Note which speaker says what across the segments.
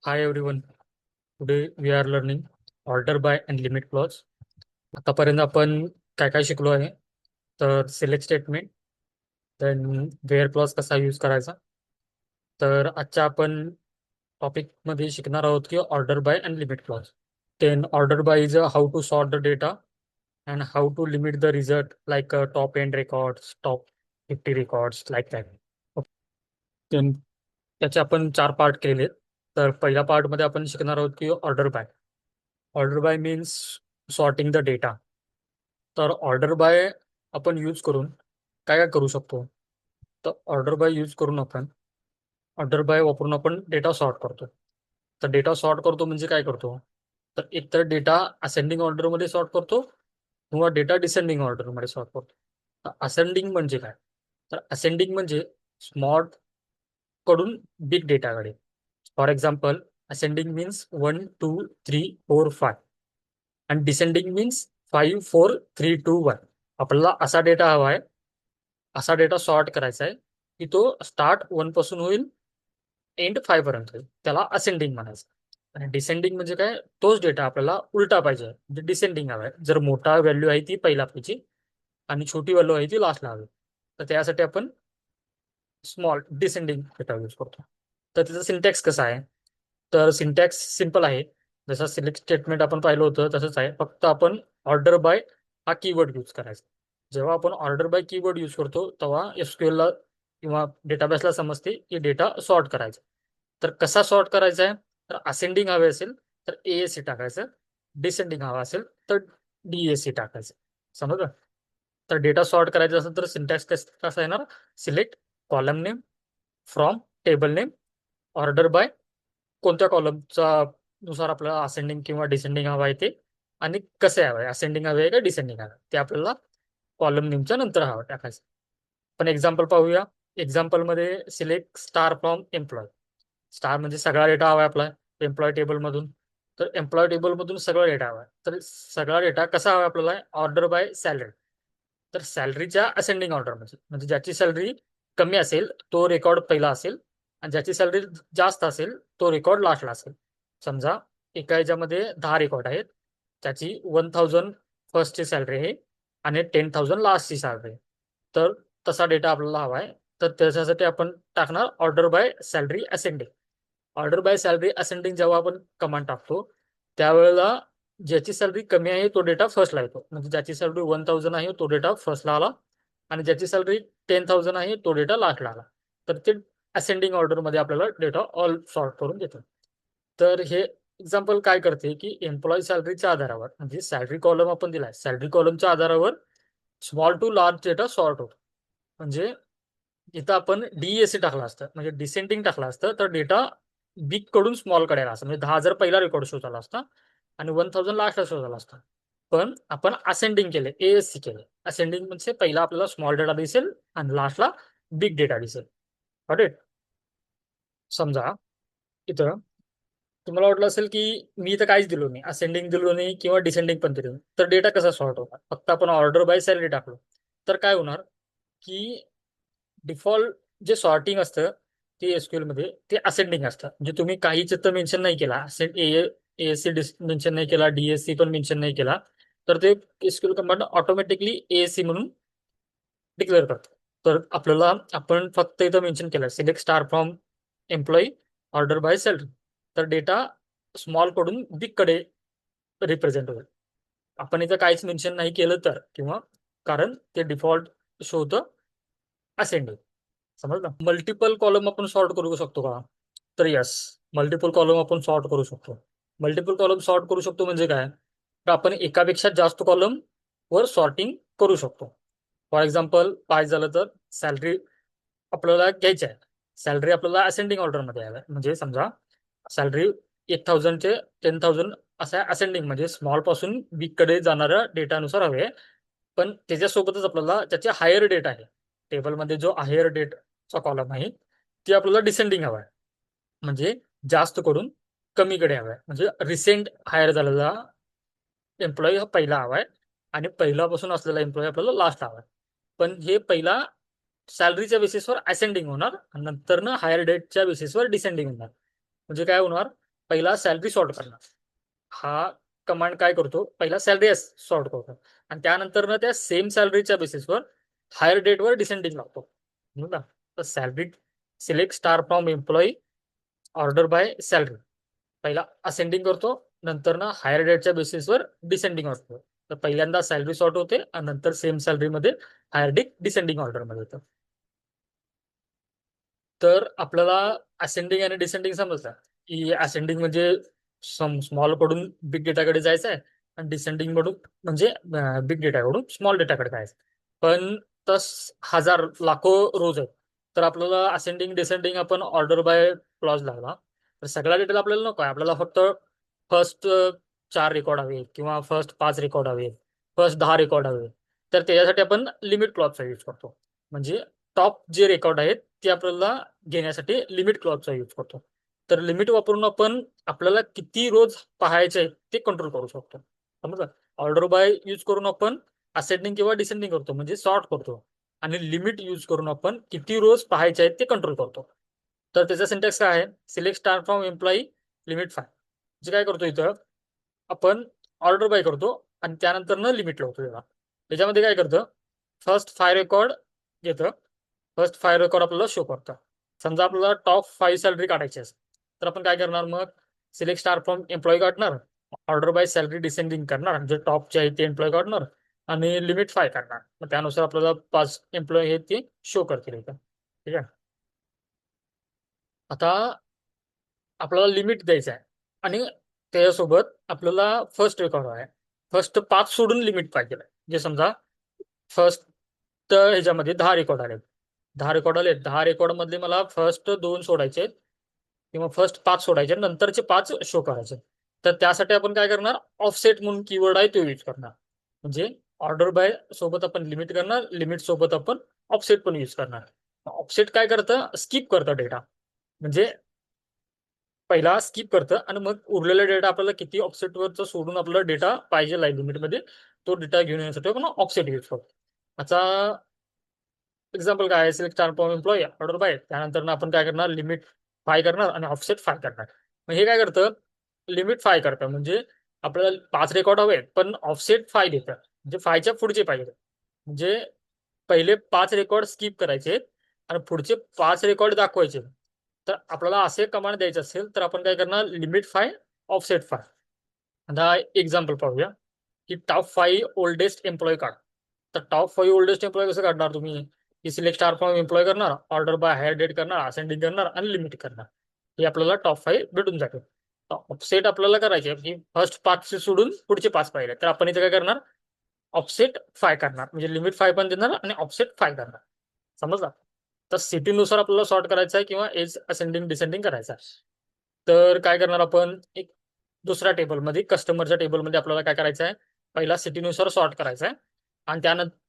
Speaker 1: Hi everyone. Today we are learning order by and limit clause. आतापर्यंत आपण काय काय शिकलो आहे तर select statement, then where clause कसा यूज करायचा. तर आजच्या आपण टॉपिक मध्ये शिकणार आहोत की order by and limit clause. Then order by is how to sort the data and how to limit the result like top N records, top 50 records like that. Then त्याचे आपण 4 पार्ट केले. तर पहिल्या पार्टमध्ये आपण शिकणार आहोत की order bye. Order by means sorting the data. तर ऑर्डर बाय आपण यूज करून काय काय करू शकतो. तर ऑर्डर बाय यूज करून आपण ऑर्डर बाय वापरून आपण डेटा सॉर्ट करतो. तर डेटा सॉर्ट करतो म्हणजे काय करतो, तर एकतर डेटा असेंडिंग ऑर्डरमध्ये सॉर्ट करतो किंवा डेटा डिसेंडिंग ऑर्डरमध्ये सॉर्ट करतो. असेंडिंग म्हणजे काय, तर असेंडिंग म्हणजे स्मॉल कडून बिग डेटाकडे. फॉर एक्झाम्पल, असेंडिंग मीन्स 1 2 3 4 5 आणि डिसेंडिंग मीन्स 5 4 3 2 1. आपल्याला असा डेटा हवा आहे, असा डेटा सॉर्ट करायचा आहे की तो स्टार्ट 1 पासून होईल, एंड 5 पर्यंत होईल, त्याला असेंडिंग म्हणायचं. आणि डिसेंडिंग म्हणजे काय, तोच डेटा आपल्याला उलटा पाहिजे, म्हणजे डिसेंडिंग हवा आहे. जर मोठा व्हॅल्यू आहे ती पहिला पाहिजे आणि छोटी व्हॅल्यू आहे ती लास्टला हवी. तर त्यासाठी आपण स्मॉल डिसेंडिंग डेटा यूज करतो. तर त्याचा सिंटॅक्स कसा आहे, तर सिंटॅक्स सिंपल आहे. जसं सिलेक्ट स्टेटमेंट आपण पाहिलं होतं तसंच आहे, फक्त आपण ऑर्डर बाय हा कीवर्ड यूज करायचा. जेव्हा आपण ऑर्डर बाय कीवर्ड यूज करतो तेव्हा एसक्यूएलला किंवा डेटाबेसला समजते की डेटा सॉर्ट करायचा. तर कसा सॉर्ट करायचा आहे, तर असेंडिंग हवे असेल तर एएससी टाकायचं, डिसेंडिंग हवा असेल तर डीएससी टाकायचं. समजलं. तर डेटा सॉर्ट करायचा असेल तर सिंटॅक्स कसा येणार, select column name from table name order by, कोणत्या कॉलमचा नुसार आपल्याला असेंडिंग किंवा डिसेंडिंग हवा आहे ते, आणि कसे हवं आहे, असेंडिंग हवे आहे का डिसेंडिंग हवं ते आपल्याला कॉलम नेमच्या नंतर हवं टाकायचं. पण एक्झाम्पल पाहूया. एक्झाम्पलमध्ये select star from employ. Star म्हणजे सगळा डेटा हवा आहे आपला एम्प्लॉय टेबलमधून. तर एम्प्लॉय टेबलमधून सगळा डेटा हवा आहे. तर सगळा डेटा कसा हवा आपल्याला, ऑर्डर बाय सॅलरी. तर सॅलरीच्या असेंडिंग ऑर्डर म्हणजे ज्याची सॅलरी कमी असेल तो रेकॉर्ड पहिला असेल आणि ज्याची सॅलरी जास्त असेल तो रेकॉर्ड लास्टला असेल. समजा एका ह्याच्यामध्ये 10 रेकॉर्ड आहेत, त्याची 1000 फर्स्टची सॅलरी आहे आणि 10,000 लास्टची सॅलरी आहे. तर तसा डेटा आपल्याला हवा आहे. तर त्याच्यासाठी आपण टाकणार order by salary ascending. Order by salary ascending जेव्हा आपण कमांड टाकतो त्यावेळेला ज्याची सॅलरी कमी आहे तो डेटा फर्स्टला येतो, म्हणजे ज्याची सॅलरी 1000 आहे तो डेटा फर्स्टला आला आणि ज्याची सॅलरी 10,000 आहे तो डेटा लास्टला आला. तर ते असेंडिंग ऑर्डरमध्ये आपल्याला डेटा ऑल सॉर्ट करून देतो. तर हे एक्झाम्पल काय करते की एम्प्लॉई सॅलरीच्या आधारावर, म्हणजे सॅलरी कॉलम आपण दिलाय, सॅलरी कॉलमच्या आधारावर small to large data sort होतो. म्हणजे इथं आपण डीएससी टाकला असतं, म्हणजे डिसेंडिंग टाकला असतं तर डेटा बिग कडून स्मॉल कडे आला असता, म्हणजे 10,000 पहिला रेकॉर्ड शो झाला असता आणि 1000 लास्टला शो झाला असता. पण आपण असेंडिंग केले, एएससी केले. असेंडिंग म्हणजे पहिला आपल्याला स्मॉल डेटा दिसेल आणि लास्टला बिग डेटा दिसेल. Got it. समजा इथं तुम्हाला वाटलं असेल की मी इथं काहीच दिलो नाही, असेंडिंग दिलो नाही किंवा डिसेंडिंग पण दिलो नाही, तर डेटा कसा सॉर्ट होणार, फक्त आपण ऑर्डर बाय सॅलरी टाकलो तर काय होणार की डिफॉल्ट जे सॉर्टिंग असतं ते एसक्यूएल मध्ये ते असेंडिंग असतं. म्हणजे तुम्ही काहीच तर मेन्शन नाही केला, एएससी मेन्शन नाही केला, डीएससी पण मेन्शन नाही केला, तर ते एसक्यूएल कमांड ऑटोमॅटिकली एएससी म्हणून डिक्लेअर करतो. तर आपल्याला आपण फक्त इथं मेन्शन केलं select star from employee order by salary, तर डेटा स्मॉल कडून बिग कडे रिप्रेझेंट होईल. आपण इथं काहीच मेन्शन नाही केलं तर, किंवा कारण ते डिफॉल्ट शो होतं असेंडिंग. समजलं. मल्टिपल कॉलम आपण सॉर्ट करू शकतो का, तर यस, मल्टिपल कॉलम आपण सॉर्ट करू शकतो. मल्टिपल कॉलम सॉर्ट करू शकतो म्हणजे काय, तर आपण एकापेक्षा जास्त कॉलम वर सॉर्टिंग करू शकतो. फॉर एक्झाम्पल पाहिजे झालं तर सॅलरी आपल्याला घ्यायची आहे, सॅलरी आपल्याला असेंडिंग ऑर्डरमध्ये आहे, म्हणजे समजा सॅलरी 1000 ते 10,000 असा असेंडिंग म्हणजे स्मॉल पासून बिग कडे जाणाऱ्या डेटानुसार हवे. पण त्याच्यासोबतच आपल्याला त्याचे हायर डेट आहे, टेबलमध्ये जो हायर डेटचा कॉलम आहे ते आपल्याला डिसेंडिंग हवा आहे, म्हणजे जास्त करून कमीकडे हवा आहे. म्हणजे रिसेंट हायर झालेला एम्प्लॉई हा पहिला हवा आहे आणि पहिल्यापासून असलेला एम्प्लॉई आपल्याला लास्ट हवा आहे. पण हे पहिला सॅलरीच्या बेसिसवर असेंडिंग होणार आणि नंतर ना हायर डेटच्या बेसिसवर डिसेंडिंग होणार. म्हणजे काय होणार, पहिला सॅलरी सॉर्ट करणार. हा कमांड काय करतो, पहिला सॅलरी सॉर्ट करतो आणि त्यानंतर ना त्या सेम सॅलरीच्या बेसिसवर हायर डेटवर डिसेंडिंग लागतो. ना तर salary select star from employee order by salary पहिला असेंडिंग करतो, नंतर ना हायर डेटच्या बेसिसवर डिसेंडिंग असतो. तर पहिल्यांदा सॅलरी सॉर्ट होते आणि नंतर सेम सॅलरीमध्ये हायर डेट डिसेंडिंग ऑर्डरमध्ये येतं. तर आपल्याला असेंडिंग आणि डिसेंडिंग समजतं की असेंडिंग म्हणजे स्मॉल कडून बिग डेटाकडे जायचं आहे आणि डिसेंडिंग कडून म्हणजे बिग डेटाकडून स्मॉल डेटाकडे जायचं. पण तस हजार लाखो रोज आहेत, तर आपल्याला असेंडिंग डिसेंडिंग आपण ऑर्डर बाय क्लॉज लागला. तर सगळ्या डिटेल आपल्याला नको आहे, आपल्याला फक्त फर्स्ट 4 रेकॉर्ड हवे किंवा फर्स्ट 5 रेकॉर्ड हवे, फर्स्ट 10 रेकॉर्ड हवे. तर त्याच्यासाठी आपण लिमिट क्लॉजचा यूज करतो. म्हणजे टॉप जे रेकॉर्ड आहेत ते आपल्याला घेण्यासाठी लिमिट क्लॉजचा यूज करतो. तर लिमिट वापरून आपण आपल्याला किती रोज पाहायचे आहेत ते कंट्रोल करू शकतो. समजा ऑर्डर बाय यूज करून आपण असेंडिंग किंवा डिसेंडिंग करतो म्हणजे सॉर्ट करतो, आणि लिमिट यूज करून आपण किती रोज पाहायचे आहेत ते कंट्रोल करतो. तर त्याचा सिंटॅक्स काय आहे, select star from employee limit 5. जे काय करतो इथं आपण ऑर्डर बाय करतो आणि त्यानंतर न लिमिट लावतो त्याला. त्याच्यामध्ये काय करतं, फर्स्ट 5 रेकॉर्ड घेतं, फर्स्ट 5 रेकॉर्ड आपल्याला शो करतं. समजा आपल्याला टॉप 5 सॅलरी काढायची असेल तर आपण काय करणार, मग सिलेक्ट स्टार फ्रॉम एम्प्लॉई काढणार, ऑर्डर बाय सॅलरी डिसेंडिंग करणार, जे टॉपचे आहे ते एम्प्लॉय काढणार आणि लिमिट 5 काढणार. मग त्यानुसार आपल्याला 5 एम्प्लॉय हे ते शो करतील इथं. ठीक आहे. आता आपल्याला लिमिट द्यायचं आहे आणि त्याच्यासोबत आपल्याला फर्स्ट रेकॉर्ड आहे. फर्स्ट 5 सोडून लिमिट पाहिजे. जे समजा फर्स्ट ह्याच्यामध्ये 10 रेकॉर्ड आले, 10 रेकॉर्ड आले, 10 रेकॉर्ड मधले मला फर्स्ट 2 सोडायचे किंवा फर्स्ट 5 सोडायचे, नंतरचे 5 शो करायचे. तर त्यासाठी आपण काय करणार, ऑफसेट म्हणून कीवर्ड आहे तो यूज करणार. म्हणजे ऑर्डर बाय सोबत आपण लिमिट करणार, लिमिट सोबत आपण ऑफसेट पण यूज करणार. ऑफसेट काय करतं, स्किप करतं डेटा. म्हणजे पहिला स्किप करतं आणि मग उरलेला डेटा आपल्याला किती ऑफसेटवरचा सोडून आपल्याला डेटा पाहिजे लिमिटमध्ये तो डेटा घेऊन येण्यासाठी आपण ऑफसेट यूज करतो. आता एक्झाम्पल काय आहे, select star from employee order by, त्यानंतर आपण काय करणार, लिमिट 5 करणार आणि ऑफसेट 5 करणार. मग हे काय करतं, लिमिट 5 करतं म्हणजे आपल्याला 5 रेकॉर्ड हवे पण ऑफसेट 5 देतं, म्हणजे 5च्या पुढचे पाहिजे. म्हणजे पहिले 5 रेकॉर्ड स्किप करायचे आणि पुढचे 5 रेकॉर्ड दाखवायचे. तर आपल्याला असे कमांड द्यायचे असेल तर आपण काय करणार, लिमिट 5 ऑफसेट 5. आता एक्झाम्पल पाहूया की टॉप 5 ओल्डेस्ट एम्प्लॉय काढ. तर टॉप 5 ओल्डेस्ट एम्प्लॉय कसं काढणार तुम्ही, की सिलेक्ट स्टार फ्रॉम एम्प्लॉय करणार, ऑर्डर बाय हायर डेट करणार, असेंडिंग करणार आणि लिमिट करणार. हे आपल्याला टॉप 5 भेटून जाते. ऑफसेट आपल्याला करायचे की फर्स्ट 5 सोडून पुढचे 5 पाहिजे, तर आपण इथे काय करणार, ऑफसेट 5 करणार म्हणजे लिमिट 5 पण देणार आणि ऑफसेट 5 करणार. समजला. तर सिटीनुसार आपल्याला सॉर्ट करायचा आहे किंवा एज असेंडिंग डिसेंडिंग करायचा आहे. तर काय करणार, आपण एक दुसऱ्या टेबलमध्ये कस्टमरच्या टेबलमध्ये आपल्याला काय करायचं आहे, पहिला सिटीनुसार सॉर्ट करायचा आहे आणि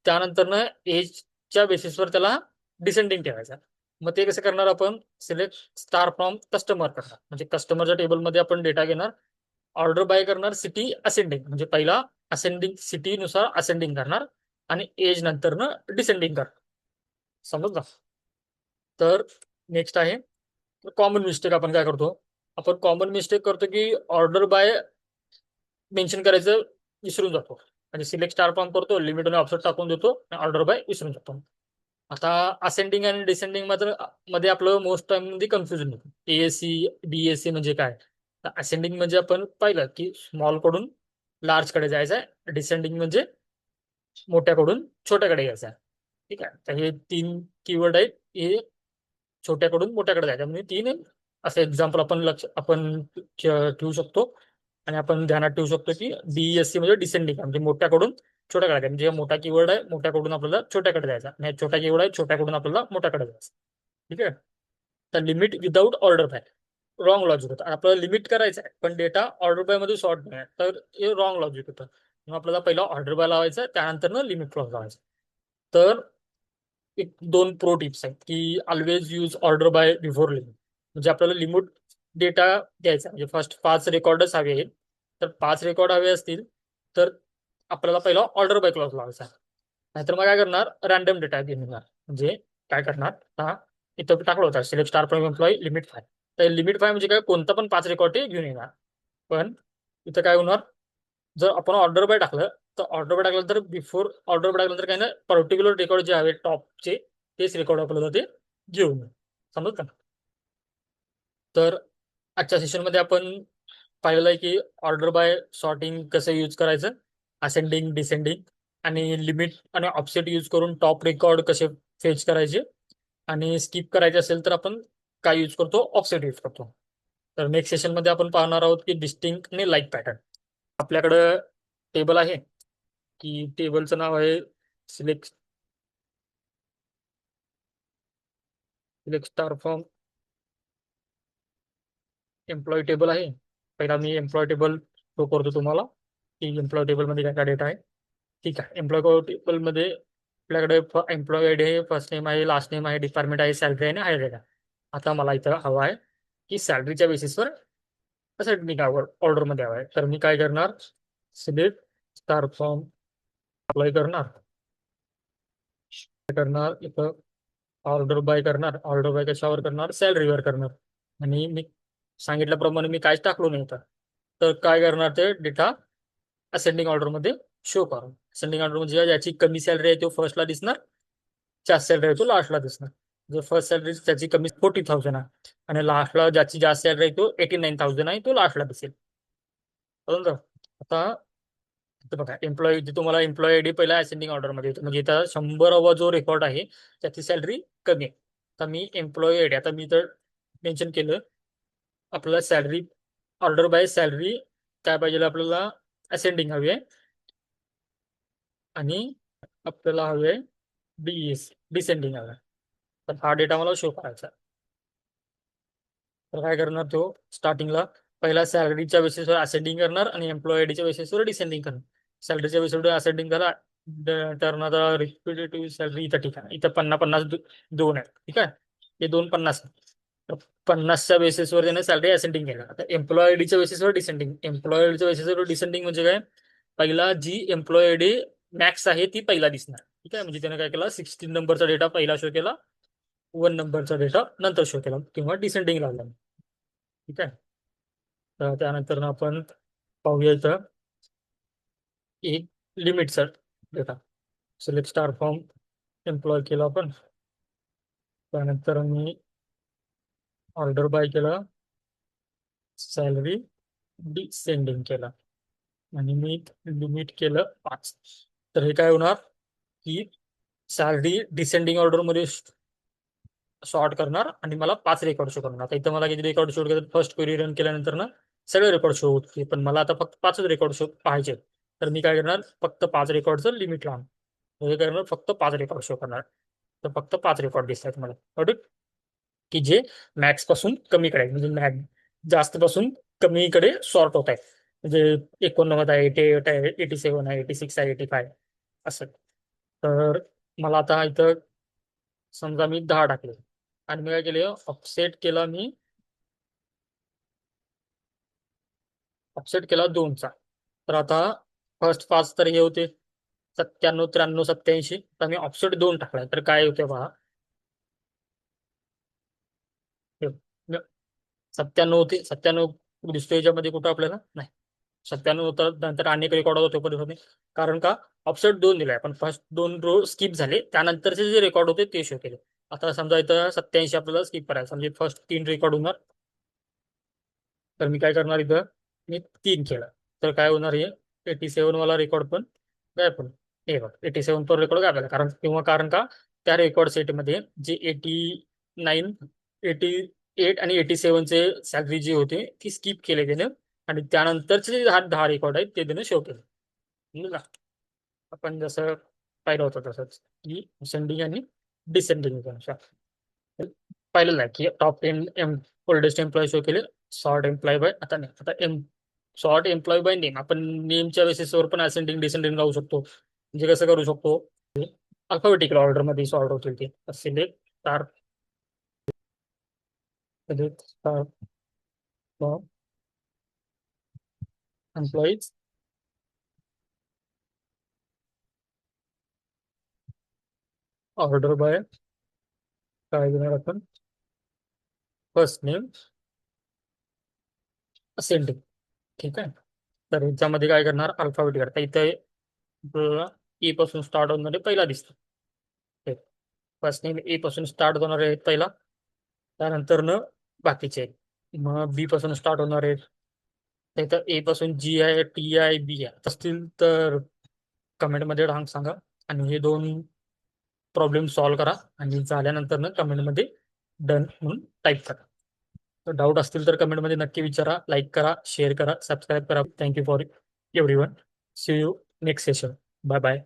Speaker 1: त्यानंतर एजच्या बेसिसवर त्याला डिसेंडिंग ठेवायचं आहे. मग ते कसं करणार, आपण सिलेक्ट स्टार फ्रॉम कस्टमर करणार म्हणजे कस्टमरच्या टेबलमध्ये आपण डेटा घेणार, ऑर्डर बाय करणार, सिटी असेंडिंग म्हणजे पहिला असेंडिंग सिटीनुसार असेंडिंग करणार आणि एज नंतर डिसेंडिंग करणार. समजलं. तर नेक्स्ट आहे कॉमन मिस्टेक. आपण काय करतो, आपण कॉमन मिस्टेक करतो की ऑर्डर बाय मेन्शन करायचं विसरून जातो. म्हणजे सिलेक्ट स्टार फॉर्म करतो, लिमिट आणि ऑफसेट टाकून देतो आणि ऑर्डर बाय विसरून जातो. आता असेंडिंग आणि डिसेंडिंग मध्ये आपलं मोस्ट टाइम मध्ये कन्फ्युजन होतं. एएससी बीएससी म्हणजे काय. तर असेंडिंग म्हणजे आपण पाहिलं की स्मॉल कडून लार्ज कडे जायचं आहे, डिसेंडिंग म्हणजे मोठ्याकडून छोट्याकडे यायचं आहे. ठीक आहे. तर हे 3 कीवर्ड आहेत, हे छोट्याकडून मोठ्याकडे जायचं म्हणजे 3 असं एक्झाम्पल आपण ठेवू शकतो. आणि आपण ध्यानात ठेवू शकतो की डीएससी म्हणजे डिसेंडिंग म्हणजे मोठ्याकडून छोट्याकडे जायचं. म्हणजे मोठा कीवर्ड आहे, मोठ्याकडून आपल्याला छोट्याकडे जायचा, आणि छोटा कीवर्ड आहे, छोट्याकडून आपल्याला मोठ्याकडे जायचं. ठीक आहे. तर limit without order by wrong logic होतं. आपल्याला लिमिट करायचं आहे पण डेटा ऑर्डर बाय मध्ये सॉर्ट नाही, तर हे रॉंग लॉजिक होतं. मग आपल्याला पहिला ऑर्डर बाय लावायचं त्यानंतर लिमिट क्लॉज लावायचं. तर एक 2 प्रो टिप्स आहेत की always use order by before limit. म्हणजे आपल्याला लिमिट डेटा द्यायचा म्हणजे फर्स्ट 5 रेकॉर्डच हवे आहेत. तर 5 रेकॉर्ड हवे असतील तर आपल्याला पहिला ऑर्डर बाय क्लॉज लावायचा. नाहीतर मग काय करणार, रॅन्डम डेटा घेणार. म्हणजे काय करणार, हा इथं टाकलं होतं select star from employee limit 5. तर लिमिट फाय म्हणजे काय, कोणता पण 5 रेकॉर्ड ते घेऊन येणार. पण इथं काय होणार, जर आपण ऑर्डर बाय टाकलं, तर ऑर्डर बाय टाकलं तर बिफोर ऑर्डर बाय टाकलं तर काय ना, पर्टिक्युलर रेकॉर्ड जे आहे टॉपचे तेच रेकॉर्ड आपल्याला ते घेऊन येईल. समजत का? तर आजच्या सेशनमध्ये आपण पाहिलेलं आहे की ऑर्डर बाय सॉर्टिंग कसं यूज करायचं, असेंडिंग डिसेंडिंग, आणि लिमिट आणि ऑफसेट यूज करून टॉप रेकॉर्ड कसे फेच करायचे, आणि स्किप करायचे असेल तर आपण काय यूज करतो, ऑफसेट यूज करतो. तर नेक्स्ट सेशनमध्ये आपण पाहणार आहोत की डिस्टिंक्ट आणि लाईक पॅटर्न. आपल्याकडं टेबल आहे की टेबलचं नाव आहे select select star from employ table आहे. पहिला मी एम्प्लॉय टेबल शो करतो तुम्हाला की एम्प्लॉय टेबलमध्ये काय काय डेटा आहे. ठीक आहे. एम्प्लॉय टेबलमध्ये आपल्याकडे एम्प्लॉय आयडी आहे, फर्स्ट नेम आहे, लास्ट नेम आहे, डिपार्टमेंट आहे, सॅलरी आहे आणि हायर आहे. आता मला इथं हवा आहे की सॅलरीच्या बेसिसवर कसं मी काय ऑर्डरमध्ये हवा आहे. तर मी काय करणार, सिलेक्ट स्टार फॉर्म अप्लाय करणार, करणार इथं ऑर्डर बाय करणार. ऑर्डर बाय कशावर करणार, सॅलरीवर करणार. आणि मी सांगितल्याप्रमाणे मी काहीच टाकलो नाही तर काय करणार, ते डेटा असेंडिंग ऑर्डरमध्ये शो करा. असेंडिंग ऑर्डर म्हणजे ज्याची कमी सॅलरी आहे तो फर्स्टला दिसणार, जास्त सॅलरी आहे तो लास्टला दिसणार. जर फर्स्ट सॅलरी त्याची कमी 40,000 आहे आणि लास्टला ज्याची जास्त सॅलरी आहे तो 89,000 आहे, तो लास्टला दिसेल. बरोबर. आता इथं बघा, एम्प्लॉई जे तुम्हाला एम्प्लॉई आयडी पहिला असेंडिंग ऑर्डरमध्ये येतो, म्हणजे इथं 100वा जो रेकॉर्ड आहे त्याची सॅलरी कमी आहे. आता मी एम्प्लॉई आयडी, आता मी तर मेन्शन केलं आपल्याला सॅलरी, ऑर्डर बाय सॅलरी काय पाहिजे आपल्याला, असेंडिंग हवी आहे, आणि आपल्याला हवी आहे डिसेंडिंग हवी आहे. तर हा डेटा मला शो करायचा आहे. तर काय करणार, तो स्टार्टिंगला पहिला सॅलरीच्या बेसिसवर असेंडिंग करणार आणि एम्प्लॉय आयडीच्या बेसिसवर डिसेंडिंग करणार. सॅलरीच्या बेसिसवर असेंडिंग करा, टर्न आता रिपीटेटिव्ह सॅलरी इथं ठीक आहे, इथं 50-50 दोन आहेत. ठीक आहे, हे दोन 50 आहे. तर 50च्या बेसिसवर त्याने सॅलरी असेंडिंग केला. आता एम्प्लॉय आयडीच्या बेसिसवर डिसेंडिंग, एम्प्लॉय आयडीच्या बेसिसवर डिसेंडिंग म्हणजे काय, पहिला जी एम्प्लॉय आयडी मॅक्स आहे ती पहिला दिसणार. ठीक आहे, म्हणजे त्याने काय केला, 16 नंबरचा डेटा पहिला शो केला, 1 नंबरचा डेटा नंतर शो केला किंवा डिसेंडिंग लावला. ठीक आहे. तर त्यानंतर आपण पाहूया इथं एक लिमिटचा data, select star from employ केला आपण. त्यानंतर मी ऑर्डर बाय केला, सॅलरी डिसेंडिंग केला, आणि मी लिमिट केलं 5. तर हे काय होणार की सॅलरी डिसेंडिंग ऑर्डरमध्ये सॉर्ट करणार आणि मला 5 रेकॉर्ड शो करणार. आता इथं मला किती रेकॉर्ड शो करतात, फर्स्ट क्वेरी रन केल्यानंतर ना सगळे रेकॉर्ड शो होते, पण मला आता फक्त 5च रेकॉर्ड शो पाहिजे. तर मी काय करणार, फक्त 5 रेकॉर्डचं लिमिट लावणार. हे करणार, फक्त 5 रेकॉर्ड शो करणार. तर फक्त 5 रेकॉर्ड दिसतात मला, ठीक, की जे मॅक्स पासून कमीकडे आहे, म्हणजे जास्त पासून कमीकडे सॉर्ट होत आहे. म्हणजे 89 आहे, 88 आहे, 87 आहे, 86 आहे, 85 असं. तर मला आता इथं समजा मी 10 टाकले आणि मी काय केले, ऑफसेट केला, मी ऑफसेट केला 2चा. तर आता फर्स्ट 5 तर हे होते 97, 93, 87. तर मी ऑफसेट 2 टाकलाय, तर काय होते पहा, हे, 97 होते, 97 दिसतो याच्यामध्ये कुठं आपल्याला नाही. 97 तर नंतर अनेक रेकॉर्ड होते परिस्थिती, कारण का ऑफसेट 2 दिलाय, पण फर्स्ट 2 रो स्किप झाले, त्यानंतरचे जे रेकॉर्ड होते ते शो केले. आता समजा इथं 87 आपल्याला स्किप करायचं, म्हणजे फर्स्ट 3 रेकॉर्ड होणार. तर मी काय करणार, इथं मी 3 केलं, तर काय होणार, हे 87 वाला रेकॉर्ड पण गायब होईल. हे बघ, 87 पर रेकॉर्ड गायब झाला, कारण का त्या रेकॉर्ड सेटमध्ये जे 89, 88 आणि 87चे सॅलरी जी होते ती स्किप केले त्याने, आणि त्यानंतरचे जे 10 रेकॉर्ड आहेत ते त्याने शो केले. समजलं का? आपण जसं पाहिलं होतं तसंच की असेंडिंग आणि डिसेंडिंग पाहिलेलं आहे की टॉप 10 ओल्डेस्ट एम्प्लॉई शो केले, सॉर्ट एम्प्लॉय बाय, आता नाही, आता सॉर्ट एम्प्लॉय बाय नेम. आपण नेमच्या बेसिसवर पण असेंडिंग डिसेंडिंग लावू शकतो. म्हणजे कसं करू शकतो, अल्फाबेटिकल ऑर्डर मध्ये सॉर्ट होतील ते. Select star, select star employees order by काय घेणार आपण, फर्स्ट नेम असेंडिंग. ठीक आहे. तर ह्याच्यामध्ये काय करणार, अल्फाबेट करता इथे आपल्याला ए पासून स्टार्ट होणारे पहिला दिसतं. फर्स्ट नेम ए पासून स्टार्ट होणार आहेत पहिला, त्यानंतर न बाकीचे आहेत. मग बी पासून स्टार्ट होणार आहेत. इथं ए पासून जी आहे, टी आहे, बी आहे असतील तर कमेंटमध्ये सांगा. आणि हे दोन प्रॉब्लेम सॉल्व्ह करा आणि झाल्यानंतर ना कमेंटमध्ये डन म्हणून टाईप करा. तर डाऊट असतील तर कमेंटमध्ये नक्की विचारा. लाईक करा, शेअर करा, सबस्क्राईब करा. Thank you for everyone. See you next session. Bye bye.